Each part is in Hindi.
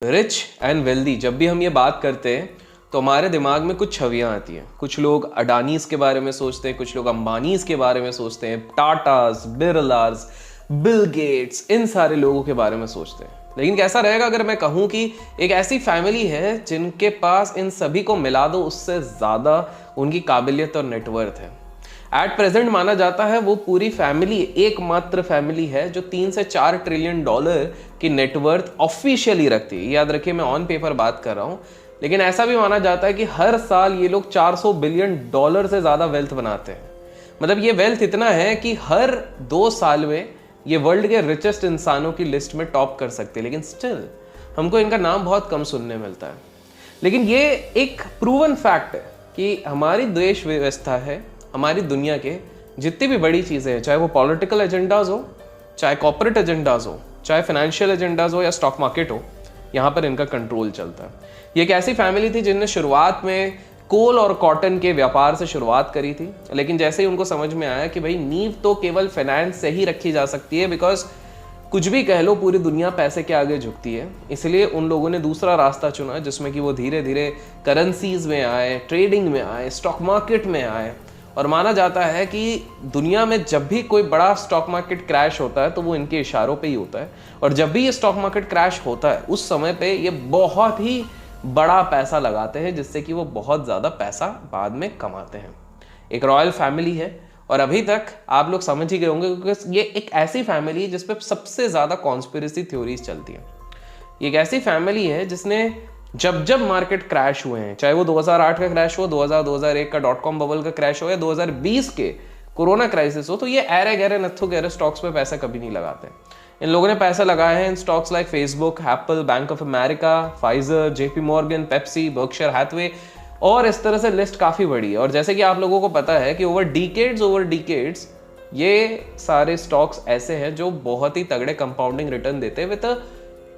रिच एंड वेल्दी, जब भी हम ये बात करते हैं तो हमारे दिमाग में कुछ छवियां आती हैं। कुछ लोग अडानीज के बारे में सोचते हैं, कुछ लोग अंबानीज के बारे में सोचते हैं, टाटास, बिरलास, बिल गेट्स, इन सारे लोगों के बारे में सोचते हैं। लेकिन कैसा रहेगा अगर मैं कहूं कि एक ऐसी फैमिली है जिनके पास इन सभी को मिला दो उससे ज्यादा उनकी काबिलियत और नेटवर्थ है। एट प्रेजेंट माना जाता है वो पूरी फैमिली एकमात्र फैमिली है जो 3 से 4 ट्रिलियन डॉलर की नेटवर्थ ऑफिशियली रखती है। याद रखिए मैं ऑन पेपर बात कर रहा हूं, लेकिन ऐसा भी माना जाता है कि हर साल ये लोग 400 बिलियन डॉलर से ज्यादा वेल्थ बनाते हैं। मतलब ये वेल्थ इतना है कि हर 2 साल में ये वर्ल्ड के रिचेस्ट इंसानों की लिस्ट में टॉप कर सकते हैं, लेकिन स्टिल हमको इनका नाम बहुत कम सुनने मिलता है। लेकिन ये एक प्रूवन फैक्ट है कि हमारी देश व्यवस्था है, हमारी दुनिया के जितनी भी बड़ी चीज़ें हैं, चाहे वो पॉलिटिकल एजेंडाज हो, चाहे कॉर्पोरेट एजेंडाज हो, चाहे फाइनेंशियल एजेंडाज हो या स्टॉक मार्केट हो, यहाँ पर इनका कंट्रोल चलता है। ये एक ऐसी फैमिली थी जिनने शुरुआत में कोल और कॉटन के व्यापार से शुरुआत करी थी, लेकिन जैसे ही उनको समझ में आया कि भाई नींव तो केवल फाइनेंस से ही रखी जा सकती है, बिकॉज कुछ भी कह लो पूरी दुनिया पैसे के आगे झुकती है, इसलिए उन लोगों ने दूसरा रास्ता चुना जिसमें कि वो धीरे धीरे करेंसीज में आए, ट्रेडिंग में आए, स्टॉक मार्केट में आए। और माना जाता है कि दुनिया में जब भी कोई बड़ा स्टॉक मार्केट क्रैश होता है तो वो इनके इशारों पे ही होता है, और जब भी ये स्टॉक मार्केट क्रैश होता है उस समय पे ये बहुत ही बड़ा पैसा लगाते हैं, जिससे कि वो बहुत ज़्यादा पैसा बाद में कमाते हैं। एक रॉयल फैमिली है, और अभी तक आप लोग समझ ही गए होंगे क्योंकि ये एक ऐसी फैमिली है जिसपे सबसे ज़्यादा कॉन्स्पिरेसी थ्योरीज चलती हैं। ये एक ऐसी फैमिली है जिसने जब जब मार्केट क्रैश हुए हैं, चाहे वो 2008 का क्रैश हो, 2001 का .com बबल का क्रैश हो या 2020 के कोरोना क्राइसिस हो, तो ये ऐरे गहरे नत्थु गहरे स्टॉक्स पे पैसा कभी नहीं लगाते। इन लोगों ने पैसा लगाए हैं in stocks like Facebook, Apple, Bank of America, Pfizer, JP Morgan, Pepsi, Berkshire Hathaway, और इस तरह से लिस्ट काफ़ी बड़ी है। और जैसे कि आप लोगों को पता है कि ओवर डिकेड्स ये सारे स्टॉक्स ऐसे हैं जो बहुत ही तगड़े कंपाउंडिंग रिटर्न देते हैं with a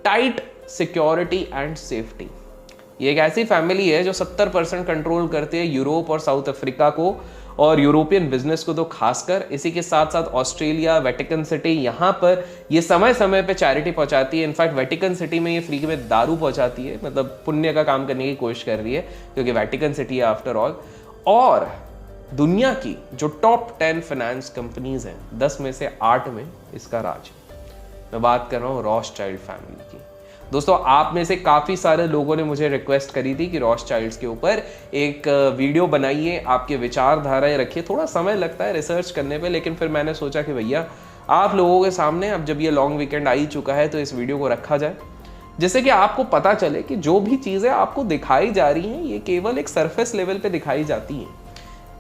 tight security and safety. ये एक ऐसी फैमिली है जो 70% कंट्रोल करती है यूरोप और साउथ अफ्रीका को, और यूरोपियन बिजनेस को तो खासकर। इसी के साथ साथ ऑस्ट्रेलिया, वेटिकन सिटी, यहाँ पर ये समय समय पे चैरिटी पहुंचाती है। इनफैक्ट वेटिकन सिटी में ये फ्री में दारू पहुंचाती है, मतलब पुण्य का काम करने की कोशिश कर रही है क्योंकि वेटिकन सिटी है आफ्टर ऑल। और दुनिया की जो टॉप 10 फाइनेंस कंपनीज हैं 10 में से 8 में इसका राज है। मैं बात कर रहा हूँ रॉथस्चाइल्ड फैमिली की। दोस्तों आप में से काफ़ी सारे लोगों ने मुझे रिक्वेस्ट करी थी कि रॉथस्चाइल्ड्स के ऊपर एक वीडियो बनाइए, आपके विचारधाराएं रखिए। थोड़ा समय लगता है रिसर्च करने पे, लेकिन फिर मैंने सोचा कि भैया आप लोगों के सामने अब जब ये लॉन्ग वीकेंड आ ही चुका है तो इस वीडियो को रखा जाए, जिससे कि आपको पता चले कि जो भी चीज़ें आपको दिखाई जा रही हैं ये केवल एक सरफेस लेवल पे दिखाई जाती हैं।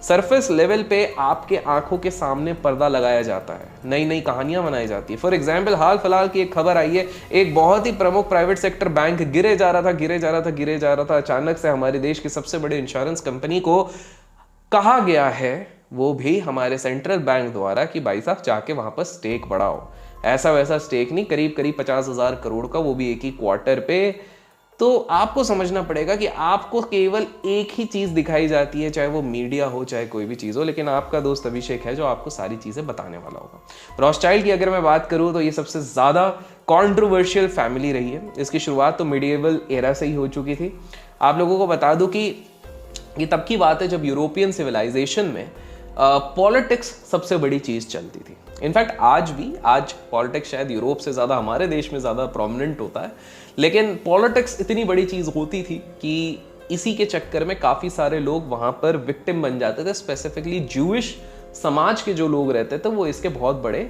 सरफेस लेवल पे आपके आंखों के सामने पर्दा लगाया जाता है, नई नई कहानियां बनाई जाती है। फॉर एग्जाम्पल हाल फिलहाल की एक खबर आई है, एक बहुत ही प्रमुख प्राइवेट सेक्टर बैंक गिरे जा रहा था। अचानक से हमारे देश की सबसे बड़ी इंश्योरेंस कंपनी को कहा गया है, वो भी हमारे सेंट्रल बैंक द्वारा, कि भाई साहब जाके वहां पर स्टेक बढ़ाओ। ऐसा वैसा स्टेक नहीं, करीब 50,000 करोड़ का, वो भी एक ही क्वार्टर पे। तो आपको समझना पड़ेगा कि आपको केवल एक ही चीज दिखाई जाती है, चाहे वो मीडिया हो चाहे कोई भी चीज हो, लेकिन आपका दोस्त अभिषेक है जो आपको सारी चीजें बताने वाला होगा। रॉथस्चाइल्ड की अगर मैं बात करूं तो ये सबसे ज्यादा कॉन्ट्रोवर्शियल फैमिली रही है। इसकी शुरुआत तो मिडिएवल एरा से ही हो चुकी थी। आप लोगों को बता दूं कि ये तब की बात है जब यूरोपियन सिविलाइजेशन में पॉलिटिक्स सबसे बड़ी चीज चलती थी। इनफैक्ट आज पॉलिटिक्स शायद यूरोप से ज़्यादा हमारे देश में ज़्यादा प्रोमिनेंट होता है, लेकिन पॉलिटिक्स इतनी बड़ी चीज़ होती थी कि इसी के चक्कर में काफ़ी सारे लोग वहाँ पर विक्टिम बन जाते थे। स्पेसिफिकली ज्यूइश समाज के जो लोग रहते थे वो इसके बहुत बड़े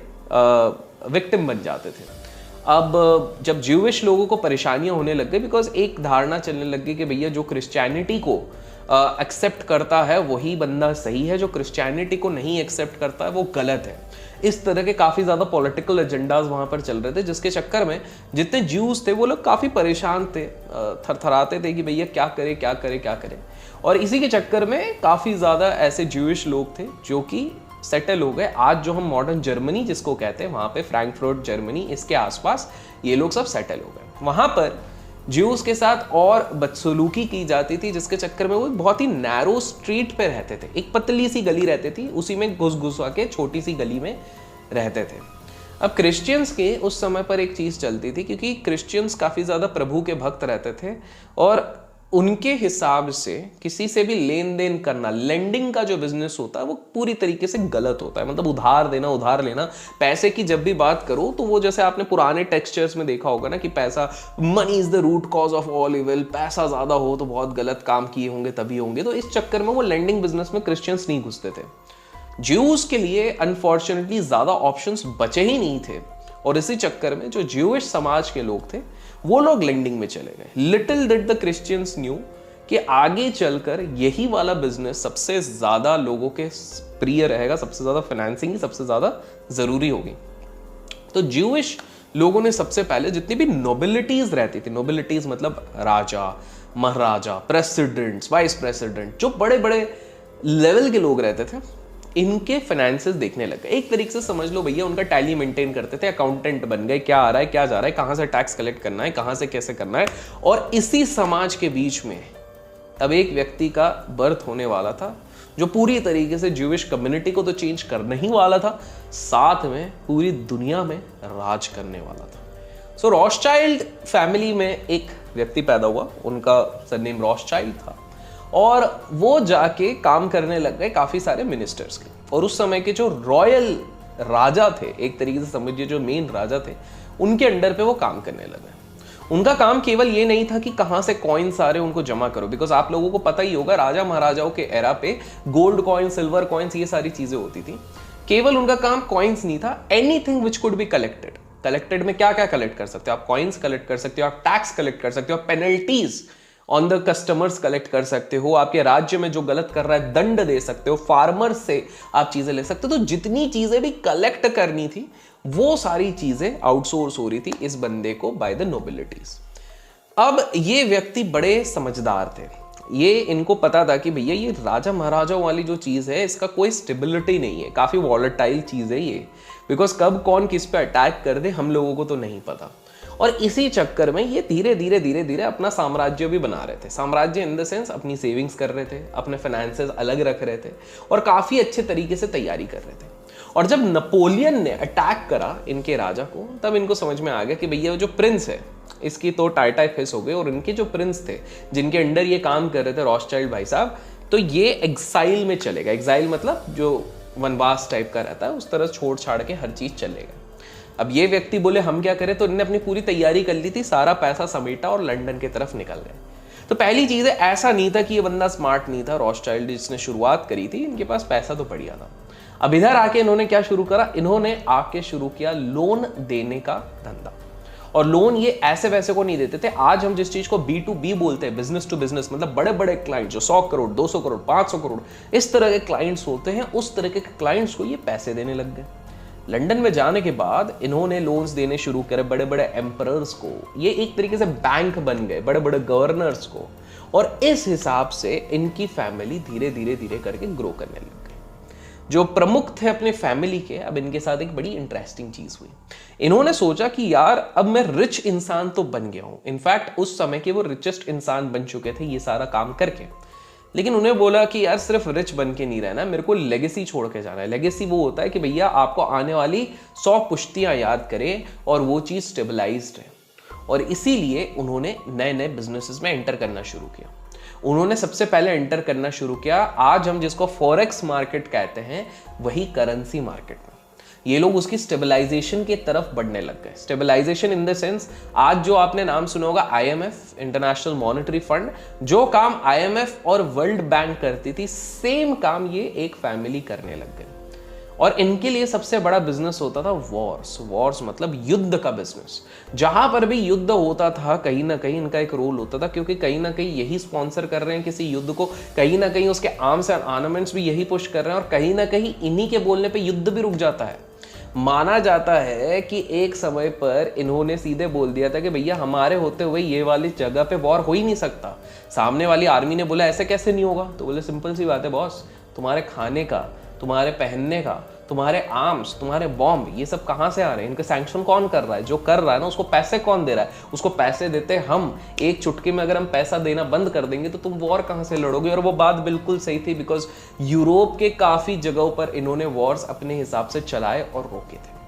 विक्टिम बन जाते थे। अब जब ज्यूइश लोगों को परेशानियां होने लग गई, बिकॉज एक धारणा चलने लग गई कि भैया जो क्रिश्चियनिटी को एक्सेप्ट करता है वही बंदा सही है, जो क्रिश्चियनिटी को नहीं एक्सेप्ट करता है वो गलत है। इस तरह के काफ़ी ज़्यादा पॉलिटिकल एजेंडाज वहाँ पर चल रहे थे, जिसके चक्कर में जितने ज्यूज थे वो लोग काफ़ी परेशान थे, थरथराते थे कि भैया क्या करें। और इसी के चक्कर में काफ़ी ज़्यादा ऐसे ज्यूइश लोग थे जो कि सेटल हो गए। आज जो हम मॉडर्न जर्मनी जिसको कहते हैं, वहाँ पे फ्रैंकफर्ट जर्मनी, इसके आसपास ये लोग सब सेटल हो गए। वहाँ पर ज्यूज के साथ और बदसलूकी की जाती थी, जिसके चक्कर में वो बहुत ही नैरो स्ट्रीट पे रहते थे। एक पतली सी गली रहती थी, उसी में घुस घुसा के छोटी सी गली में रहते थे। अब क्रिश्चियंस के उस समय पर एक चीज़ चलती थी, क्योंकि क्रिश्चियंस काफ़ी ज़्यादा प्रभु के भक्त रहते थे और उनके हिसाब से किसी से भी लेन देन करना, लेंडिंग का जो बिजनेस होता है वो पूरी तरीके से गलत होता है। मतलब उधार देना, उधार लेना, पैसे की जब भी बात करो तो वो जैसे आपने पुराने टेक्सचर्स में देखा होगा ना कि पैसा, money is the root cause of all evil, पैसा ज़्यादा हो तो बहुत गलत काम किए होंगे तभी होंगे। तो इस चक्कर में वो लेंडिंग बिजनेस में क्रिश्चियंस नहीं घुसते थे। ज्यूज के लिए अनफॉर्चुनेटली ज़्यादा ऑप्शंस बचे ही नहीं थे और इसी चक्कर में जो ज्यूइश समाज के लोग थे वो लोग लेंडिंग में चले गए। Little did the Christians new कि आगे चलकर यही वाला बिजनेस सबसे ज्यादा लोगों के प्रिय रहेगा, सबसे ज्यादा फाइनेंसिंग सबसे ज्यादा जरूरी होगी। तो ज्यूइश लोगों ने सबसे पहले जितनी भी नोबिलिटीज रहती थी, नोबिलिटीज मतलब राजा, महाराजा, प्रेसिडेंट्स, वाइस प्रेसिडेंट, जो बड़े बड़े लेवल के लोग रहते थे, इनके फाइनेंसेस देखने लग गए। एक तरीके से समझ लो भैया, उनका टैली मेंटेन करते थे, अकाउंटेंट बन गए, क्या आ रहा है, क्या जा रहा है, कहां से टैक्स कलेक्ट करना है, कहां से कैसे करना है। और इसी समाज के बीच में अब एक व्यक्ति का बर्थ होने वाला था जो पूरी तरीके से ज्यूइश कम्युनिटी को तो चेंज करने ही वाला था, साथ में पूरी दुनिया में राज करने वाला था। सो रॉथशाइल्ड फैमिली में एक व्यक्ति पैदा हुआ, उनका सरनेम रॉथशाइल्ड था और वो जाके काम करने लग गए काफी सारे मिनिस्टर्स के। और उस समय के जो रॉयल राजा थे, एक तरीके से समझिए जो मेन राजा थे, उनके अंडर पे वो काम करने लगे। उनका काम केवल ये नहीं था कि कहां से कॉइन्स आ रहे उनको जमा करो, बिकॉज आप लोगों को पता ही होगा राजा महाराजाओं के एरा पे गोल्ड कॉइन, सिल्वर कॉइन्स, ये सारी चीजें होती थी। केवल उनका काम कॉइन्स नहीं था, anything which could be collected. Collected में क्या क्या कलेक्ट कर सकते हो आप? कॉइन्स कलेक्ट कर सकते हो, आप टैक्स कलेक्ट कर सकते हो, penalties on the customers collect कर सकते हो, आपके राज्य में जो गलत कर रहा है दंड दे सकते हो, फार्मर्स से आप चीजें ले सकते हो। तो जितनी चीजें भी कलेक्ट करनी थी वो सारी चीजें आउटसोर्स हो रही थी इस बंदे को बाय द नोबिलिटीज। अब ये व्यक्ति बड़े समझदार थे, ये इनको पता था कि भैया ये राजा महाराजाओं वाली जो चीज है इसका कोई स्टेबिलिटी नहीं है, काफी वॉलेटाइल चीज है ये, बिकॉज कब कौन किस पे अटैक कर दे हम लोगों को तो नहीं पता। और इसी चक्कर में ये धीरे धीरे अपना साम्राज्य भी बना रहे थे। साम्राज्य इन द सेंस अपनी सेविंग्स कर रहे थे, अपने फाइनेंसेस अलग रख रहे थे और काफी अच्छे तरीके से तैयारी कर रहे थे। और जब नेपोलियन ने अटैक करा इनके राजा को, तब इनको समझ में आ गया कि भैया जो प्रिंस है इसकी तो टाई फिस हो गई। और इनके जो प्रिंस थे जिनके अंडर ये काम कर रहे थे रॉथशाइल्ड भाई साहब, तो ये एग्जाइल में चलेगा। एग्जाइल मतलब जो वनवास टाइप का रहता है, उस तरह छोड़ छाड़ के हर चीज चलेगा। अब ये व्यक्ति बोले हम क्या करें, तो इन्होंने अपनी पूरी तैयारी कर ली थी, सारा पैसा समेटा और लंदन की तरफ निकल गए। तो पहली चीज है, ऐसा नहीं था कि ये बंदा स्मार्ट नहीं था। रॉथशाइल्ड जिसने शुरुआत करी थी, इनके पास पैसा तो बढ़िया था। अब इधर आके इन्होंने क्या शुरू करा, इन्होंने आके शुरू किया लोन देने का धंधा। और लोन ये ऐसे वैसे को नहीं देते थे। आज हम जिस चीज को B2B बोलते हैं, बिजनेस टू बिजनेस, मतलब बड़े बड़े क्लाइंट जो 100 करोड़ 200 करोड़ 500 करोड़ इस तरह के क्लाइंट्स होते हैं, उस तरह के क्लाइंट्स को ये पैसे देने लग गए। लंदन में जाने के बाद इन्होंने लोन्स देने शुरू करे बड़े बड़े एम्परर्स को, ये एक तरीके से बैंक बन गए, बड़े बड़े गवर्नर्स को। और इस हिसाब से इनकी फैमिली धीरे धीरे करके ग्रो करने लग गई। जो प्रमुख थे अपने फैमिली के, अब इनके साथ एक बड़ी इंटरेस्टिंग चीज हुई। इन्होंने सोचा कि यार अब मैं रिच इंसान तो बन गया हूं, इनफैक्ट उस समय के वो रिचेस्ट इंसान बन चुके थे ये सारा काम करके। लेकिन उन्हें बोला कि यार सिर्फ रिच बन के नहीं रहना, मेरे को लेगेसी छोड़ के जाना है। लेगेसी वो होता है कि भैया आपको आने वाली 100 पुश्तियां याद करें और वो चीज स्टेबलाइज्ड है। और इसीलिए उन्होंने नए नए बिजनेसेस में एंटर करना शुरू किया। उन्होंने सबसे पहले एंटर करना शुरू किया, आज हम जिसको फॉरेक्स मार्केट कहते हैं, वही करेंसी मार्केट में। ये लोग उसकी स्टेबलाइजेशन की तरफ बढ़ने लग गए। स्टेबलाइजेशन इन द सेंस, आज जो आपने नाम सुना होगा IMF, इंटरनेशनल मॉनेटरी फंड, जो काम IMF और वर्ल्ड बैंक करती थी, सेम काम ये एक फैमिली करने लग गए। और इनके लिए सबसे बड़ा बिजनेस होता था वॉर्स। वॉर्स मतलब युद्ध का बिजनेस। जहां पर भी युद्ध होता था कहीं ना कहीं इनका एक रोल होता था, क्योंकि कहीं ना कहीं यही स्पॉन्सर कर रहे हैं किसी युद्ध को, कहीं ना कहीं उसके आर्म्स एंड आर्मामेंट्स भी यही पुश कर रहे हैं, और कहीं ना कहीं इन्हीं के बोलने पे युद्ध भी रुक जाता है। माना जाता है कि एक समय पर इन्होंने सीधे बोल दिया था कि भैया हमारे होते हुए ये वाली जगह पे वॉर हो ही नहीं सकता। सामने वाली आर्मी ने बोला ऐसे कैसे नहीं होगा, तो बोले सिंपल सी बात है बॉस, तुम्हारे खाने का, तुम्हारे पहनने का, तुम्हारे आर्म्स, तुम्हारे बॉम्ब, ये सब कहां से आ रहे हैं? इनके सैंक्शन कौन कर रहा है? जो कर रहा है ना उसको पैसे कौन दे रहा है? उसको पैसे देते हम। एक चुटकी में अगर हम पैसा देना बंद कर देंगे तो तुम वॉर कहां से लड़ोगे? और वो बात बिल्कुल सही थी, बिकॉज यूरोप के काफी जगहों पर इन्होंने वॉर्स अपने हिसाब से चलाए और रोके थे।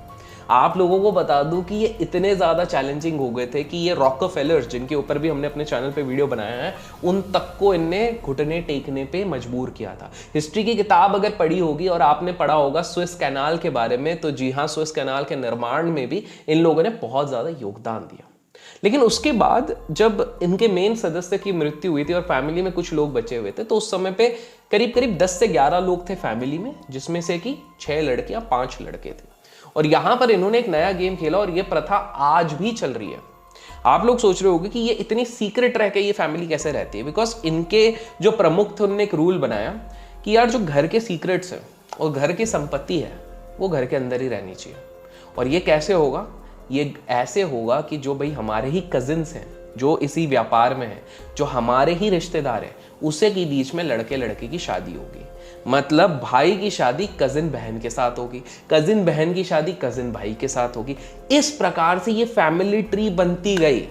आप लोगों को बता दूं कि ये इतने ज़्यादा चैलेंजिंग हो गए थे कि ये रॉकफेलर्स, जिनके ऊपर भी हमने अपने चैनल पे वीडियो बनाया है, उन तक को इनने घुटने टेकने पे मजबूर किया था। हिस्ट्री की किताब अगर पढ़ी होगी और आपने पढ़ा होगा स्विस कैनाल के बारे में, तो जी हाँ, स्विस कैनाल के निर्माण में भी इन लोगों ने बहुत ज़्यादा योगदान दिया। लेकिन उसके बाद जब इनके मेन सदस्य की मृत्यु हुई थी और फैमिली में कुछ लोग बचे हुए थे, तो उस समय पे करीब करीब 10 से 11 लोग थे फैमिली में, जिसमें से कि 6 लड़कियां 5 लड़के थे। और यहां पर इन्होंने एक नया गेम खेला और ये प्रथा आज भी चल रही है। आप लोग सोच रहे होंगे कि ये इतनी सीक्रेट रह के ये फैमिली कैसे रहती है, बिकॉज इनके जो प्रमुख थे उन्होंने एक रूल बनाया कि यार जो घर के सीक्रेट्स हैं और घर की संपत्ति है वो घर के अंदर ही रहनी चाहिए। और ये कैसे होगा? ये ऐसे होगा कि जो भाई हमारे ही कजिन्स हैं, जो इसी व्यापार में हैं, जो हमारे ही रिश्तेदार हैं, उसे के बीच में लड़के लड़की की शादी होगी। मतलब भाई की शादी कजिन बहन के साथ होगी, कजिन बहन की शादी कजिन भाई के साथ होगी। इस प्रकार से ये फैमिली ट्री बनती गई।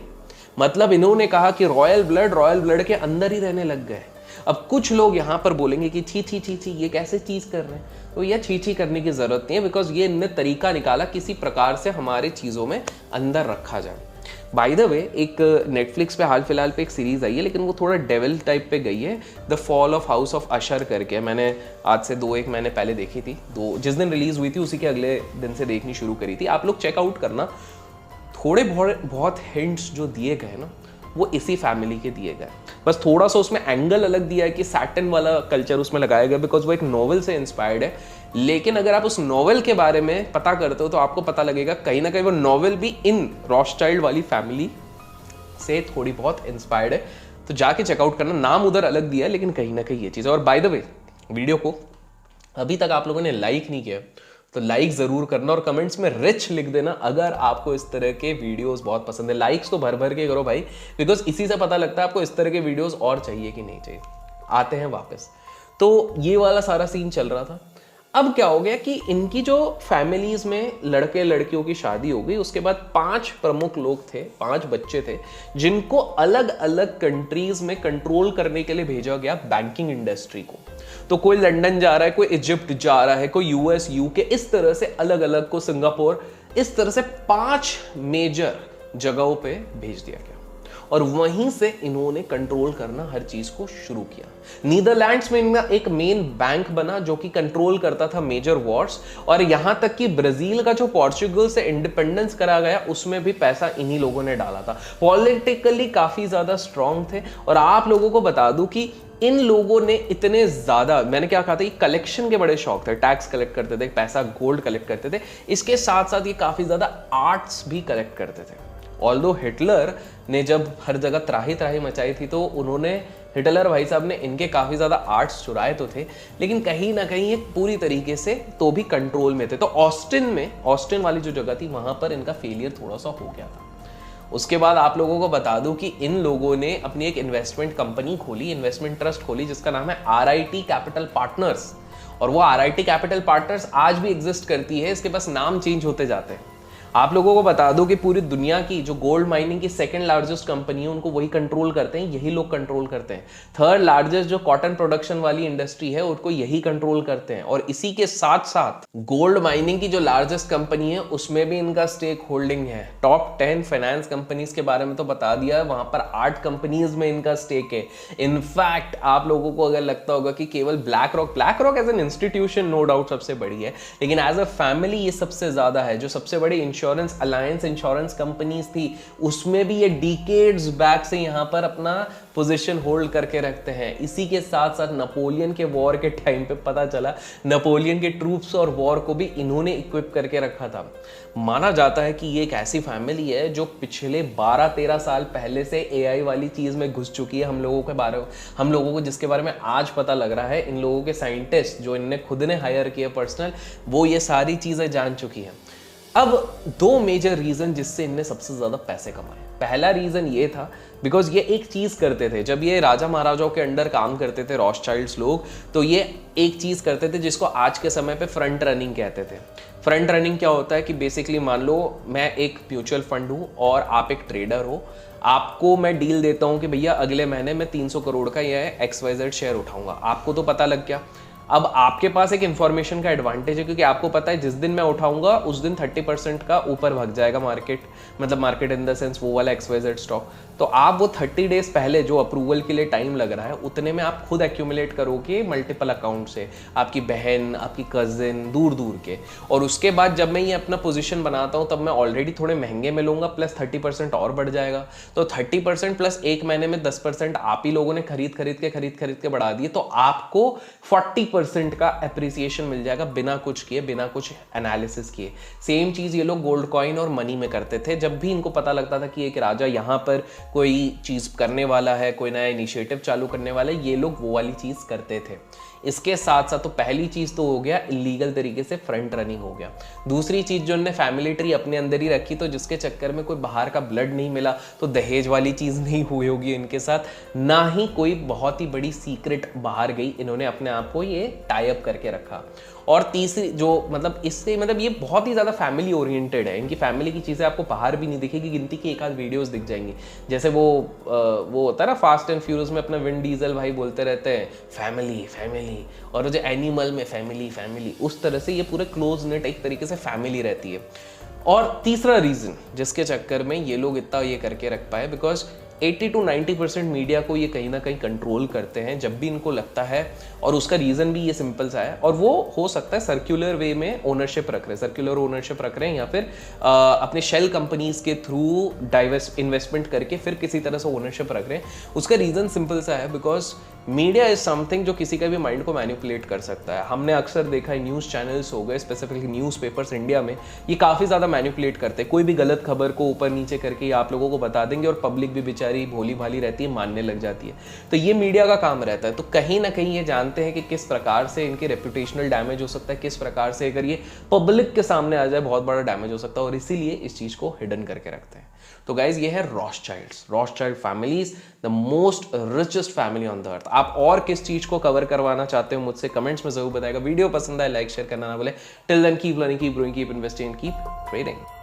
मतलब इन्होंने कहा कि रॉयल ब्लड के अंदर ही रहने लग गए। अब कुछ लोग यहाँ पर बोलेंगे कि छी छी छी छी ये कैसे चीज कर रहे हैं, तो ये छी छी करने की जरूरत नहीं है, बिकॉज ये इनने तरीका निकाला किसी प्रकार से हमारे चीजों में अंदर रखा जाए। बाय द वे, एक नेटफ्लिक्स पे हाल फिलहाल पे एक सीरीज आई है, लेकिन वो थोड़ा डेविल टाइप पे गई है, the fall of house of Usher करके। मैंने आज से 2-1 महीने पहले देखी थी, जिस दिन रिलीज हुई थी उसी के अगले दिन से देखनी शुरू करी थी। आप लोग चेकआउट करना। थोड़े बहुत हिंट्स जो दिए गए ना, वो इसी फैमिली के दिए गए। बस थोड़ा सा उसमें एंगल अलग दिया है कि सैटन वाला कल्चर उसमें लगाया गया, बिकॉज वो एक नॉवेल से इंस्पायर्ड है। लेकिन अगर आप उस नॉवेल के बारे में पता करते हो तो आपको पता लगेगा कहीं ना कहीं वो नॉवेल भी इन रॉथस्चाइल्ड वाली फैमिली से थोड़ी बहुत इंस्पायर्ड है। तो जाके चेकआउट करना। नाम उधर अलग दिया है, लेकिन कहीं ना कहीं ये चीज़ है। और बाय द वे, वीडियो को अभी तक आप लोगों ने लाइक नहीं किया तो लाइक जरूर करना और कमेंट्स में रिच लिख देना अगर आपको इस तरह के वीडियोस बहुत पसंद है। लाइक्स तो भर भर के करो भाई, बिकॉज इसी से पता लगता है आपको इस तरह के वीडियोस और चाहिए कि नहीं चाहिए। आते हैं वापस। तो ये वाला सारा सीन चल रहा था। अब क्या हो गया कि इनकी जो फैमिलीज में लड़के लड़कियों की शादी हो गई, उसके बाद 5 प्रमुख लोग थे, 5 बच्चे थे, जिनको अलग अलग कंट्रीज में कंट्रोल करने के लिए भेजा गया बैंकिंग इंडस्ट्री को। तो कोई लंदन जा रहा है, कोई इजिप्ट जा रहा है, कोई यूएस, यूके, इस तरह से अलग अलग, को सिंगापुर, इस तरह से 5 मेजर जगहों पे भेज दिया गया और वहीं से इन्होंने कंट्रोल करना हर चीज को शुरू किया। नीदरलैंड्स में इनका एक मेन बैंक बना जो कि कंट्रोल करता था मेजर वॉर्स, और यहां तक कि ब्राजील का जो पोर्चुगल से इंडिपेंडेंस करा गया उसमें भी पैसा इन्हीं लोगों ने डाला था। पॉलिटिकली काफी ज्यादा स्ट्रांग थे। और आप लोगों को बता दूं कि इन लोगों ने इतने ज्यादा, मैंने क्या कहा था, ये कलेक्शन के बड़े शौक थे, टैक्स कलेक्ट करते थे, पैसा गोल्ड कलेक्ट करते थे, इसके साथ साथ ये काफी ज्यादा आर्ट्स भी कलेक्ट करते थे। ऑल्दो हिटलर ने जब हर जगह त्राही त्राही मचाई थी तो उन्होंने, हिटलर भाई साहब ने इनके काफ़ी ज़्यादा आर्ट्स चुराए तो थे, लेकिन कहीं ना कहीं ये पूरी तरीके से तो भी कंट्रोल में थे। तो ऑस्टिन वाली जो जगह थी वहाँ पर इनका फेलियर थोड़ा सा हो गया था। उसके बाद आप लोगों को बता दूं कि इन लोगों ने अपनी एक इन्वेस्टमेंट कंपनी खोली, इन्वेस्टमेंट ट्रस्ट खोली, जिसका नाम है RIT कैपिटल पार्टनर्स। और वो RIT कैपिटल पार्टनर्स आज भी एग्जिस्ट करती है, इसके बस नाम चेंज होते जाते हैं। आप लोगों को बता दो कि पूरी दुनिया की जो गोल्ड माइनिंग की सेकंड लार्जेस्ट कंपनी है उनको वही कंट्रोल करते हैं, यही लोग कंट्रोल करते हैं। थर्ड लार्जेस्ट जो कॉटन प्रोडक्शन वाली इंडस्ट्री है उनको यही कंट्रोल करते हैं। और इसी के साथ साथ गोल्ड माइनिंग की जो लार्जेस्ट कंपनी है उसमें भी इनका स्टेक होल्डिंग है। टॉप 10 फाइनेंस कंपनीज के बारे में तो बता दिया है, वहां पर 8 कंपनीज में इनका स्टेक है। इनफैक्ट आप लोगों को अगर लगता होगा कि केवल Black Rock as an institution no doubt सबसे बड़ी है, लेकिन एज अ फैमिली ये सबसे ज्यादा है। जो सबसे बड़ी इंश्योरेंस अलायंस इंश्योरेंस कंपनीज थी उसमें भी ये डिकेड्स बैक से यहां पर अपना पोजीशन होल्ड करके रखते हैं। इसी के साथ साथ नेपोलियन के वॉर के टाइम पे पता चला नेपोलियन के ट्रूप्स और वॉर को भी इन्होंने इक्विप करके रखा था। माना जाता है कि ये एक ऐसी फैमिली है जो पिछले 12-13 साल पहले से AI वाली चीज में घुस चुकी है। हम लोगों को जिसके बारे में आज पता लग रहा है, इन लोगों के साइंटिस्ट जो इनने खुद ने हायर किए पर्सनल, वो ये सारी चीजें जान चुकी है। अब 2 मेजर रीजन जिससे इनने सबसे ज्यादा पैसे कमाए। पहला रीजन ये था बिकॉज ये एक चीज करते थे, जब ये राजा महाराजाओं के अंडर काम करते थे रॉथस्चाइल्ड्स लोग, तो ये एक चीज करते थे जिसको आज के समय पे फ्रंट रनिंग कहते थे। फ्रंट रनिंग क्या होता है कि बेसिकली मान लो मैं एक म्यूचुअल फंड हूं और आप एक ट्रेडर हो, आपको मैं डील देता हूं कि भैया अगले महीने मैं 300 करोड़ का यह XYZ शेयर उठाऊंगा। आपको तो पता लग गया, अब आपके पास एक इंफॉर्मेशन का एडवांटेज है, क्योंकि आपको पता है जिस दिन मैं उठाऊंगा उस दिन 30% का ऊपर भाग जाएगा मार्केट, मतलब मार्केट इन द सेंस वो वाला XYZ स्टॉक। तो आप वो 30 डेज पहले जो अप्रूवल के लिए टाइम लग रहा है उतने में आप खुद एक्यूमुलेट करोगे मल्टीपल अकाउंट से, आपकी बहन, आपकी कजिन, दूर दूर के। और उसके बाद जब मैं ये अपना पोजीशन बनाता हूँ तब मैं ऑलरेडी थोड़े महंगे में लूंगा, प्लस 30% और बढ़ जाएगा। तो 30% प्लस एक महीने में 10% आप ही लोगों ने खरीद खरीद के बढ़ा दिए, तो आपको 40% का एप्रिसिएशन मिल जाएगा बिना कुछ किए, बिना कुछ एनालिसिस किए। सेम चीज ये लोग गोल्ड कॉइन और मनी में करते थे। जब भी इनको पता लगता था कि एक राजा यहाँ पर कोई चीज करने वाला है, कोई नया इनिशिएटिव चालू करने वाला है, ये लोग वो वाली चीज करते थे। इसके साथ साथ तो पहली चीज तो हो गया इलीगल तरीके से फ्रंट रनिंग हो गया। दूसरी चीज जो उन्होंने फैमिली ट्री अपने अंदर ही रखी, तो जिसके चक्कर में कोई बाहर का ब्लड नहीं मिला, तो दहेज वाली चीज नहीं हुई होगी इनके साथ, ना ही कोई बहुत ही बड़ी सीक्रेट बाहर गई, इन्होंने अपने आप को ये टाई अप करके रखा। और तीसरी जो मतलब इससे मतलब ये बहुत ही ज़्यादा फैमिली ओरिएंटेड है, इनकी फैमिली की चीज़ें आपको बाहर भी नहीं दिखेगी, गिनती की एक आध वीडियोस दिख जाएंगी। जैसे वो होता है ना फास्ट एंड फ्यूरियस में अपना विन डीजल भाई बोलते रहते हैं फैमिली फैमिली, और जो एनिमल में फैमिली फैमिली, उस तरह से ये पूरे क्लोज नेट एक तरीके से फैमिली रहती है। और तीसरा रीज़न जिसके चक्कर में ये लोग इतना ये करके रख पाए, बिकॉज 80 to 90% मीडिया को ये कहीं ना कहीं कंट्रोल करते हैं जब भी इनको लगता है। और उसका रीज़न भी ये सिंपल सा है, और वो हो सकता है सर्कुलर वे में ओनरशिप रख रहे हैं, सर्कुलर ओनरशिप रख रहे हैं, या फिर अपने शेल कंपनीज के थ्रू डाइवर्स इन्वेस्टमेंट करके फिर किसी तरह से ओनरशिप रख रहे हैं। उसका रीज़न सिंपल सा है, बिकॉज मीडिया इज समथिंग जो किसी का भी माइंड को मैनिपुलेट कर सकता है। हमने अक्सर देखा है न्यूज़ चैनल्स हो गए, स्पेसिफिकली न्यूज़पेपर्स इंडिया में, ये काफ़ी ज़्यादा मैनिपुलेट करते हैं। कोई भी गलत खबर को ऊपर नीचे करके आप लोगों को बता देंगे, और पब्लिक भी बेचारी भोली भाली रहती है, मानने लग जाती है। तो ये मीडिया का काम रहता है। तो कहीं ना कहीं ये जानते हैं कि किस प्रकार से इनके रेपुटेशनल डैमेज हो सकता है, किस प्रकार से अगर ये पब्लिक के सामने आ जाए बहुत बड़ा डैमेज हो सकता है, और इसीलिए इस चीज़ को हिडन करके रखते हैं। तो गाइज ये है Rothschild families, the most richest family on the earth. आप और किस चीज को कवर करवाना चाहते हो मुझसे कमेंट्स में जरूर बताएगा। वीडियो पसंद आए लाइक शेयर करना ना भूले। Till then keep learning, keep growing, keep investing, keep trading.